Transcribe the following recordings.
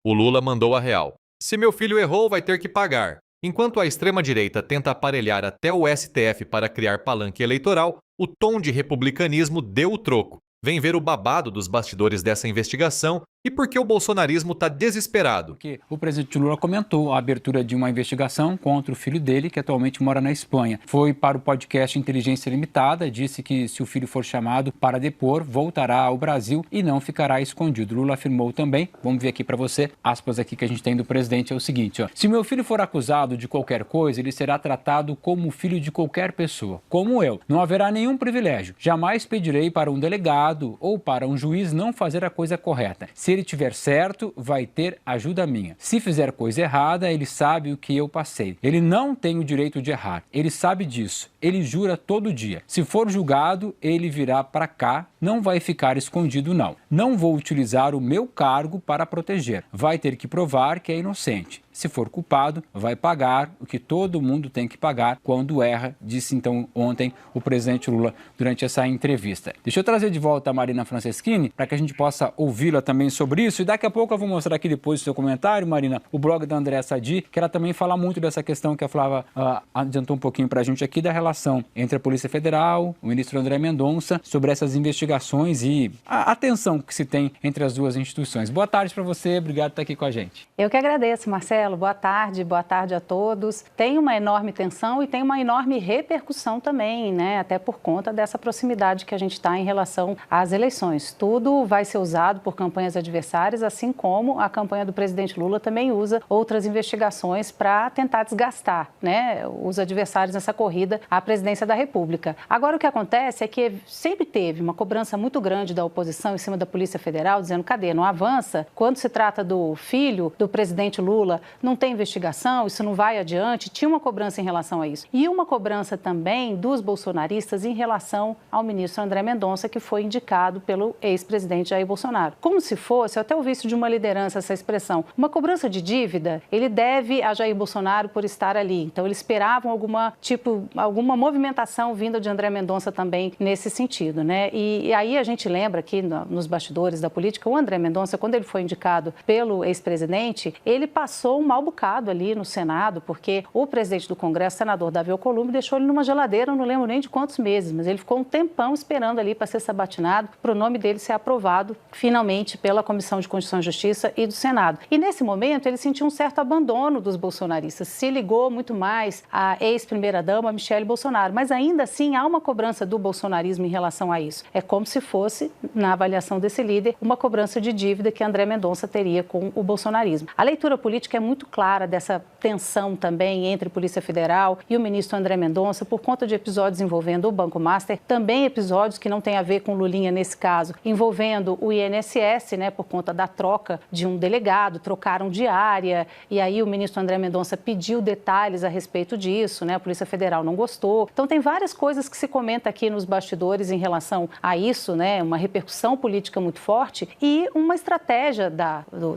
O Lula mandou a real. Se meu filho errou, vai ter que pagar. Enquanto a extrema-direita tenta aparelhar até o STF para criar palanque eleitoral, o tom de republicanismo deu o troco. Vem ver o babado dos bastidores dessa investigação e por que o bolsonarismo está desesperado. Porque o presidente Lula comentou a abertura de uma investigação contra o filho dele, que atualmente mora na Espanha. Foi para o podcast Inteligência Limitada, disse que se o filho for chamado para depor, voltará ao Brasil e não ficará escondido. Lula afirmou também, vamos ver aqui para você, aspas aqui que a gente tem do presidente, é o seguinte, ó: se meu filho for acusado de qualquer coisa, ele será tratado como filho de qualquer pessoa, como eu. Não haverá nenhum privilégio. Jamais pedirei para um delegado ou para um juiz não fazer a coisa correta. Se ele tiver certo, vai ter ajuda minha. Se fizer coisa errada, ele sabe o que eu passei. Ele não tem o direito de errar. Ele sabe disso. Ele jura todo dia. Se for julgado, ele virá para cá. Não vai ficar escondido, não. Não vou utilizar o meu cargo para proteger. Vai ter que provar que é inocente. Se for culpado, vai pagar o que todo mundo tem que pagar quando erra, disse então ontem o presidente Lula durante essa entrevista. Deixa eu trazer de volta a Marina Franceschini para que a gente possa ouvi-la também sobre isso. E daqui a pouco eu vou mostrar aqui depois do seu comentário, Marina, o blog da Andréa Sadi, que ela também fala muito dessa questão que a Flávia adiantou um pouquinho para a gente aqui, da relação entre a Polícia Federal, o ministro André Mendonça, sobre essas investigações e a tensão que se tem entre as duas instituições. Boa tarde para você, obrigado por estar aqui com a gente. Eu que agradeço, Marcelo. Boa tarde a todos. Tem uma enorme tensão e tem uma enorme repercussão também, né? Até por conta dessa proximidade que a gente está em relação às eleições. Tudo vai ser usado por campanhas adversárias, assim como a campanha do presidente Lula também usa outras investigações para tentar desgastar, né, os adversários nessa corrida à presidência da República. Agora, o que acontece é que sempre teve uma cobrança muito grande da oposição em cima da Polícia Federal, dizendo, cadê? Não avança? Quando se trata do filho do presidente Lula, não tem investigação, isso não vai adiante. Tinha uma cobrança em relação a isso. E uma cobrança também dos bolsonaristas em relação ao ministro André Mendonça, que foi indicado pelo ex-presidente Jair Bolsonaro. Como se fosse, eu até ouvi isso de uma liderança, essa expressão, uma cobrança de dívida, ele deve a Jair Bolsonaro por estar ali. Então, eles esperavam alguma movimentação vinda de André Mendonça também nesse sentido, né? E aí a gente lembra aqui nos bastidores da política, o André Mendonça, quando ele foi indicado pelo ex-presidente, ele passou um mau bocado ali no Senado, porque o presidente do Congresso, senador Davi Alcolumbre, deixou ele numa geladeira, eu não lembro nem de quantos meses, mas ele ficou um tempão esperando ali para ser sabatinado, para o nome dele ser aprovado finalmente pela Comissão de Constituição e Justiça e do Senado. E nesse momento ele sentiu um certo abandono dos bolsonaristas, se ligou muito mais à ex-primeira-dama Michele Bolsonaro, mas ainda assim há uma cobrança do bolsonarismo em relação a isso. É como se fosse, na avaliação desse líder, uma cobrança de dívida que André Mendonça teria com o bolsonarismo. A leitura política é muito clara dessa tensão também entre Polícia Federal e o ministro André Mendonça por conta de episódios envolvendo o Banco Master, também episódios que não têm a ver com Lulinha nesse caso, envolvendo o INSS, né, por conta da troca de um delegado, trocaram de área, e aí o ministro André Mendonça pediu detalhes a respeito disso, né, a Polícia Federal não gostou. Então tem várias coisas que se comenta aqui nos bastidores em relação a isso, né, uma repercussão política muito forte e uma estratégia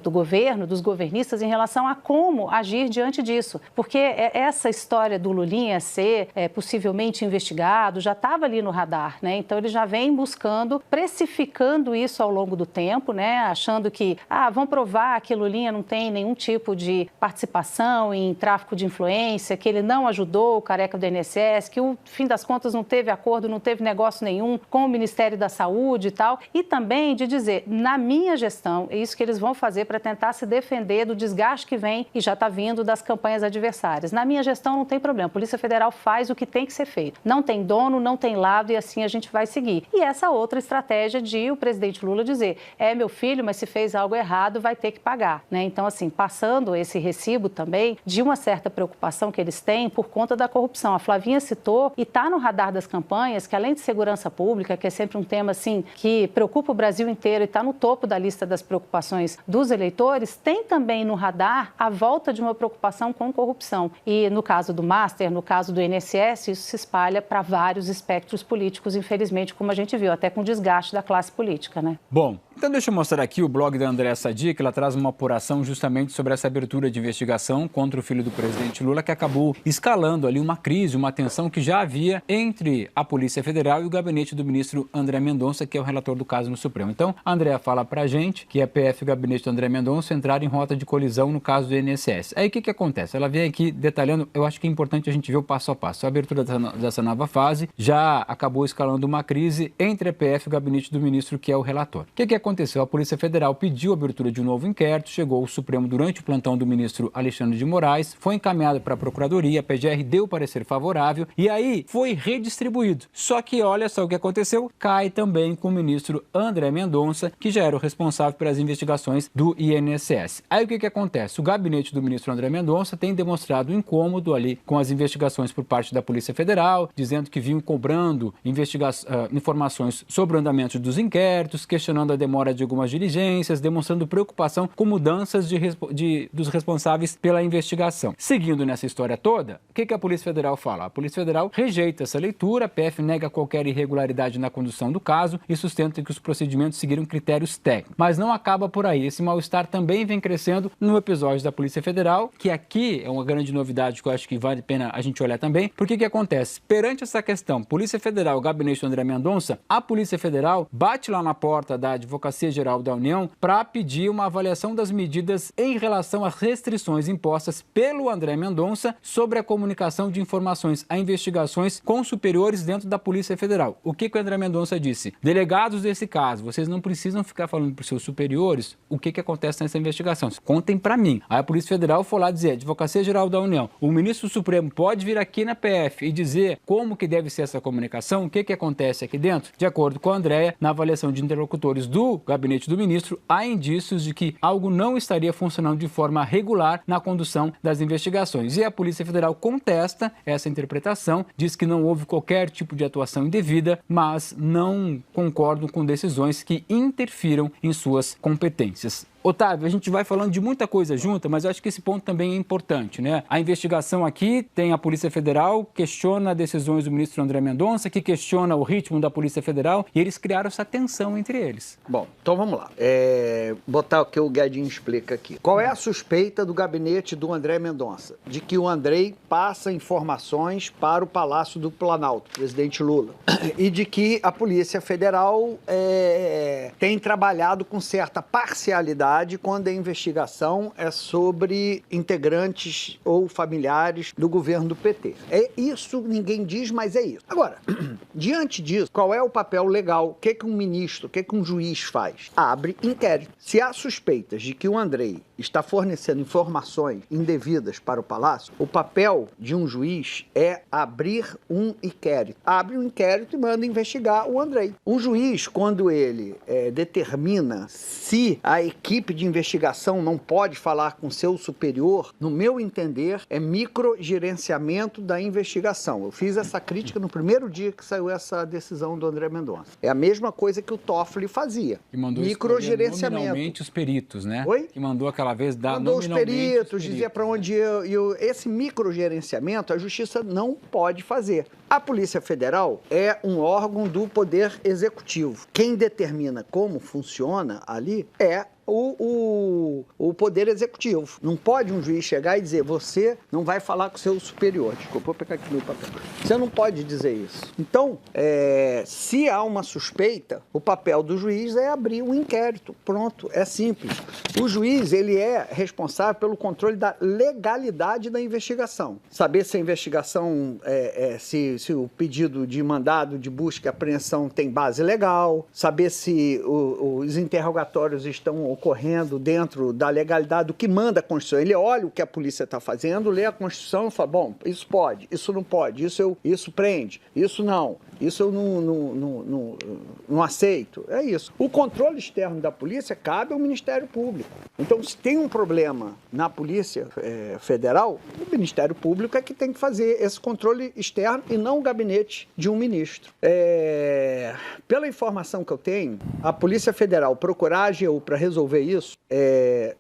do governo, dos governistas em relação a como agir diante disso. Porque essa história do Lulinha ser possivelmente investigado já estava ali no radar, né? Então ele já vem buscando, precificando isso ao longo do tempo, né? Achando que, vão provar que Lulinha não tem nenhum tipo de participação em tráfico de influência, que ele não ajudou o careca do INSS, que o fim das contas não teve acordo, não teve negócio nenhum com o Ministério da Saúde e tal. E também de dizer, na minha gestão, é isso que eles vão fazer para tentar se defender do desgaste que vem e já está vindo das campanhas adversárias. Na minha gestão não tem problema, a Polícia Federal faz o que tem que ser feito. Não tem dono, não tem lado e assim a gente vai seguir. E essa outra estratégia de o presidente Lula dizer, meu filho, mas se fez algo errado vai ter que pagar, né? Então assim, passando esse recibo também de uma certa preocupação que eles têm por conta da corrupção. A Flavinha citou e está no radar das campanhas que além de segurança pública, que é sempre um tema assim que preocupa o Brasil inteiro e está no topo da lista das preocupações dos eleitores, tem também no radar a volta de uma preocupação com corrupção. E no caso do Master, no caso do INSS, isso se espalha para vários espectros políticos, infelizmente, como a gente viu, até com desgaste da classe política, né? Bom, Então deixa eu mostrar aqui o blog da Andréa Sadi, que ela traz uma apuração justamente sobre essa abertura de investigação contra o filho do presidente Lula, que acabou escalando ali uma crise, uma tensão que já havia entre a Polícia Federal e o gabinete do ministro André Mendonça, que é o relator do caso no Supremo. Então, a Andréa fala pra gente que a PF e o gabinete do André Mendonça entraram em rota de colisão no caso do INSS. Aí o que acontece? Ela vem aqui detalhando, eu acho que é importante a gente ver o passo a passo. A abertura dessa nova fase já acabou escalando uma crise entre a PF e o gabinete do ministro, que é o relator. O que aconteceu? A Polícia Federal pediu a abertura de um novo inquérito, chegou ao Supremo durante o plantão do ministro Alexandre de Moraes, foi encaminhado para a Procuradoria, a PGR deu parecer favorável e aí foi redistribuído. Só que olha só o que aconteceu, cai também com o ministro André Mendonça, que já era o responsável pelas investigações do INSS. Aí o que acontece? O gabinete do ministro André Mendonça tem demonstrado incômodo ali com as investigações por parte da Polícia Federal, dizendo que vinham cobrando informações sobre o andamento dos inquéritos, questionando a demora de algumas diligências, demonstrando preocupação com mudanças dos responsáveis pela investigação. Seguindo nessa história toda, o que a Polícia Federal fala? A Polícia Federal rejeita essa leitura, a PF nega qualquer irregularidade na condução do caso e sustenta que os procedimentos seguiram critérios técnicos. Mas não acaba por aí. Esse mal-estar também vem crescendo no episódio da Polícia Federal, que aqui é uma grande novidade que eu acho que vale a pena a gente olhar também. Porque que acontece? Perante essa questão, Polícia Federal, gabinete do André Mendonça, a Polícia Federal bate lá na porta da Advocacia Geral da União para pedir uma avaliação das medidas em relação às restrições impostas pelo André Mendonça sobre a comunicação de informações a investigações com superiores dentro da Polícia Federal. O que o André Mendonça disse? Delegados desse caso, vocês não precisam ficar falando para os seus superiores o que acontece nessa investigação. Contem para mim. Aí a Polícia Federal foi lá dizer, Advocacia Geral da União, o ministro Supremo pode vir aqui na PF e dizer como que deve ser essa comunicação, o que acontece aqui dentro? De acordo com a Andréa, na avaliação de interlocutores do gabinete do ministro, há indícios de que algo não estaria funcionando de forma regular na condução das investigações. E a Polícia Federal contesta essa interpretação, diz que não houve qualquer tipo de atuação indevida, mas não concordam com decisões que interfiram em suas competências. Otávio, a gente vai falando de muita coisa junta, mas eu acho que esse ponto também é importante, né? A investigação aqui tem a Polícia Federal, questiona decisões do ministro André Mendonça, que questiona o ritmo da Polícia Federal, e eles criaram essa tensão entre eles. Bom, então vamos lá. Botar o que o Guedinho explica aqui. Qual é a suspeita do gabinete do André Mendonça? De que o Andrei passa informações para o Palácio do Planalto, presidente Lula, e de que a Polícia Federal tem trabalhado com certa parcialidade quando a investigação é sobre integrantes ou familiares do governo do PT. É isso, ninguém diz, mas é isso. Agora, diante disso, qual é o papel legal? O que um ministro, o que um juiz faz? Abre inquérito. Se há suspeitas de que o Andrei está fornecendo informações indevidas para o Palácio, o papel de um juiz é abrir um inquérito. Abre um inquérito e manda investigar o Andrei. Um juiz, quando ele determina se a equipe de investigação não pode falar com seu superior, no meu entender, é microgerenciamento da investigação. Eu fiz essa crítica no primeiro dia que saiu essa decisão do André Mendonça. É a mesma coisa que o Toffoli fazia. Que mandou microgerenciamento. Nominalmente os peritos, né? Oi? Que mandou aquela vez dar mandou os peritos, dizia dizia para onde esse microgerenciamento a justiça não pode fazer. A Polícia Federal é um órgão do Poder Executivo. Quem determina como funciona ali é o Poder Executivo. Não pode um juiz chegar e dizer, você não vai falar com o seu superior. Desculpa, vou pegar aqui meu papel. Você não pode dizer isso. Então, se há uma suspeita, o papel do juiz é abrir um inquérito. Pronto, é simples. O juiz, ele é responsável pelo controle da legalidade da investigação. Saber se a investigação, se o pedido de mandado de busca e apreensão tem base legal, saber se os interrogatórios estão ocorrendo dentro da legalidade do que manda a Constituição. Ele olha o que a polícia está fazendo, lê a Constituição e fala, bom, isso pode, isso não pode, isso prende, isso não, isso eu não aceito. É isso. O controle externo da polícia cabe ao Ministério Público. Então, se tem um problema na Polícia Federal, o Ministério Público é que tem que fazer esse controle externo e não o gabinete de um ministro. Pela informação que eu tenho, a Polícia Federal procurar a AGU para resolver isso,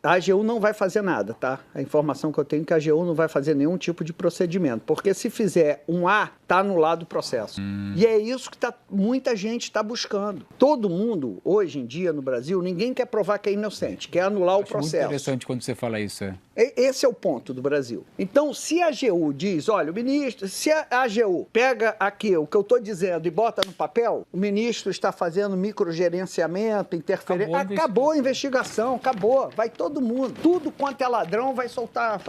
a AGU não vai fazer nada, tá? A informação que eu tenho é que a AGU não vai fazer nenhum tipo de procedimento, porque se fizer um A, está anulado o processo. E é isso que muita gente está buscando. Todo mundo, hoje em dia, no Brasil, ninguém quer provar que é inocente, quer anular o processo. Muito interessante quando você fala isso. Esse é o ponto do Brasil. Então, se a AGU diz, olha, o ministro, se a AGU pega aqui o que eu estou dizendo e bota no papel, o ministro está fazendo microgerenciamento, interferência, acabou a investigação, acabou, vai todo mundo. Tudo quanto é ladrão vai soltar,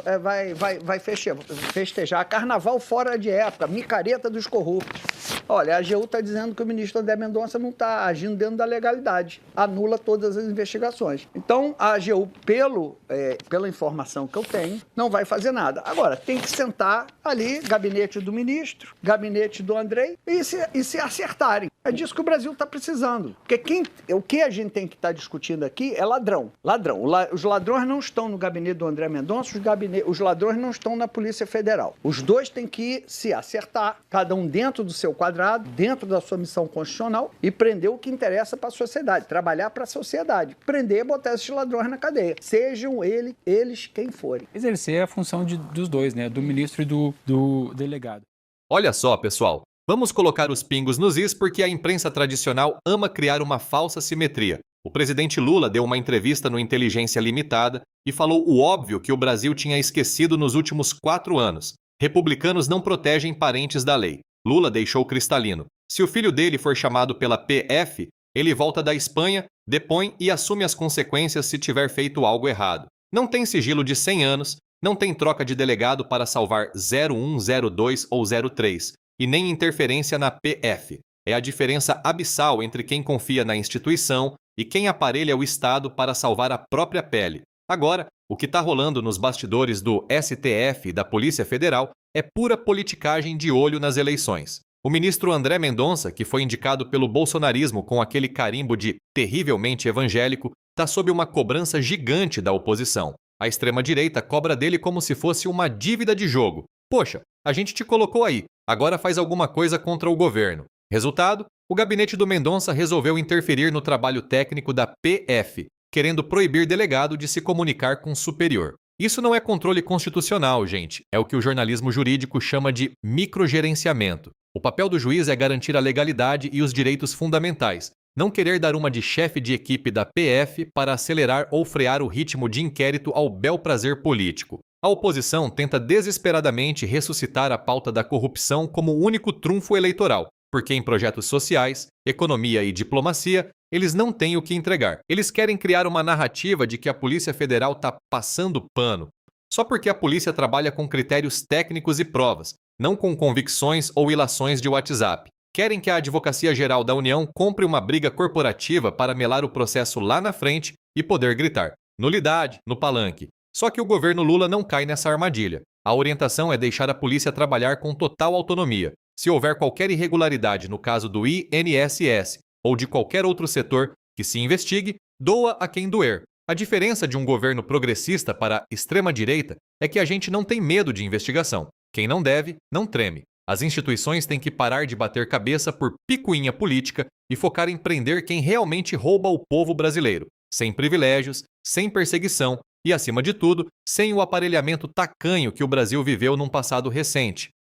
vai festejar. Carnaval fora de época, micareta dos corruptos. Olha, a AGU está dizendo que o ministro André Mendonça não está agindo dentro da legalidade, anula todas as investigações. Então, a AGU, pela informação que eu tenho, não vai fazer nada. Agora, tem que sentar ali, gabinete do ministro, gabinete do Andrei, e se acertarem. É disso que o Brasil está precisando. Porque o que a gente tem que estar discutindo aqui é ladrão. Ladrão. Os ladrões não estão no gabinete do André Mendonça, os ladrões não estão na Polícia Federal. Os dois têm que se acertar, cada um dentro do seu quadrado, dentro da sua missão constitucional, e prender o que interessa para a sociedade, trabalhar para a sociedade. Prender e botar esses ladrões na cadeia. Sejam eles quem forem. Exercer a função dos dois, né? Do ministro e do delegado. Olha só, pessoal. Vamos colocar os pingos nos is porque a imprensa tradicional ama criar uma falsa simetria. O presidente Lula deu uma entrevista no Inteligência Limitada e falou o óbvio que o Brasil tinha esquecido nos últimos 4 anos. Republicanos não protegem parentes da lei. Lula deixou cristalino. Se o filho dele for chamado pela PF, ele volta da Espanha, depõe e assume as consequências se tiver feito algo errado. Não tem sigilo de 100 anos, não tem troca de delegado para salvar 01, 02 ou 03. E nem interferência na PF. É a diferença abissal entre quem confia na instituição e quem aparelha o Estado para salvar a própria pele. Agora, o que está rolando nos bastidores do STF e da Polícia Federal é pura politicagem de olho nas eleições. O ministro André Mendonça, que foi indicado pelo bolsonarismo com aquele carimbo de terrivelmente evangélico, está sob uma cobrança gigante da oposição. A extrema-direita cobra dele como se fosse uma dívida de jogo. Poxa, a gente te colocou aí, agora faz alguma coisa contra o governo. Resultado, o gabinete do Mendonça resolveu interferir no trabalho técnico da PF, querendo proibir delegado de se comunicar com o superior. Isso não é controle constitucional, gente. É o que o jornalismo jurídico chama de microgerenciamento. O papel do juiz é garantir a legalidade e os direitos fundamentais, não querer dar uma de chefe de equipe da PF para acelerar ou frear o ritmo de inquérito ao bel prazer político. A oposição tenta desesperadamente ressuscitar a pauta da corrupção como único trunfo eleitoral, porque em projetos sociais, economia e diplomacia, eles não têm o que entregar. Eles querem criar uma narrativa de que a Polícia Federal está passando pano, só porque a polícia trabalha com critérios técnicos e provas, não com convicções ou ilações de WhatsApp. Querem que a Advocacia Geral da União compre uma briga corporativa para melar o processo lá na frente e poder gritar nulidade no palanque. Só que o governo Lula não cai nessa armadilha. A orientação é deixar a polícia trabalhar com total autonomia. Se houver qualquer irregularidade no caso do INSS ou de qualquer outro setor, que se investigue, doa a quem doer. A diferença de um governo progressista para a extrema-direita é que a gente não tem medo de investigação. Quem não deve, não treme. As instituições têm que parar de bater cabeça por picuinha política e focar em prender quem realmente rouba o povo brasileiro, sem privilégios, sem perseguição e, acima de tudo, sem o aparelhamento tacanho que o Brasil viveu num passado recente.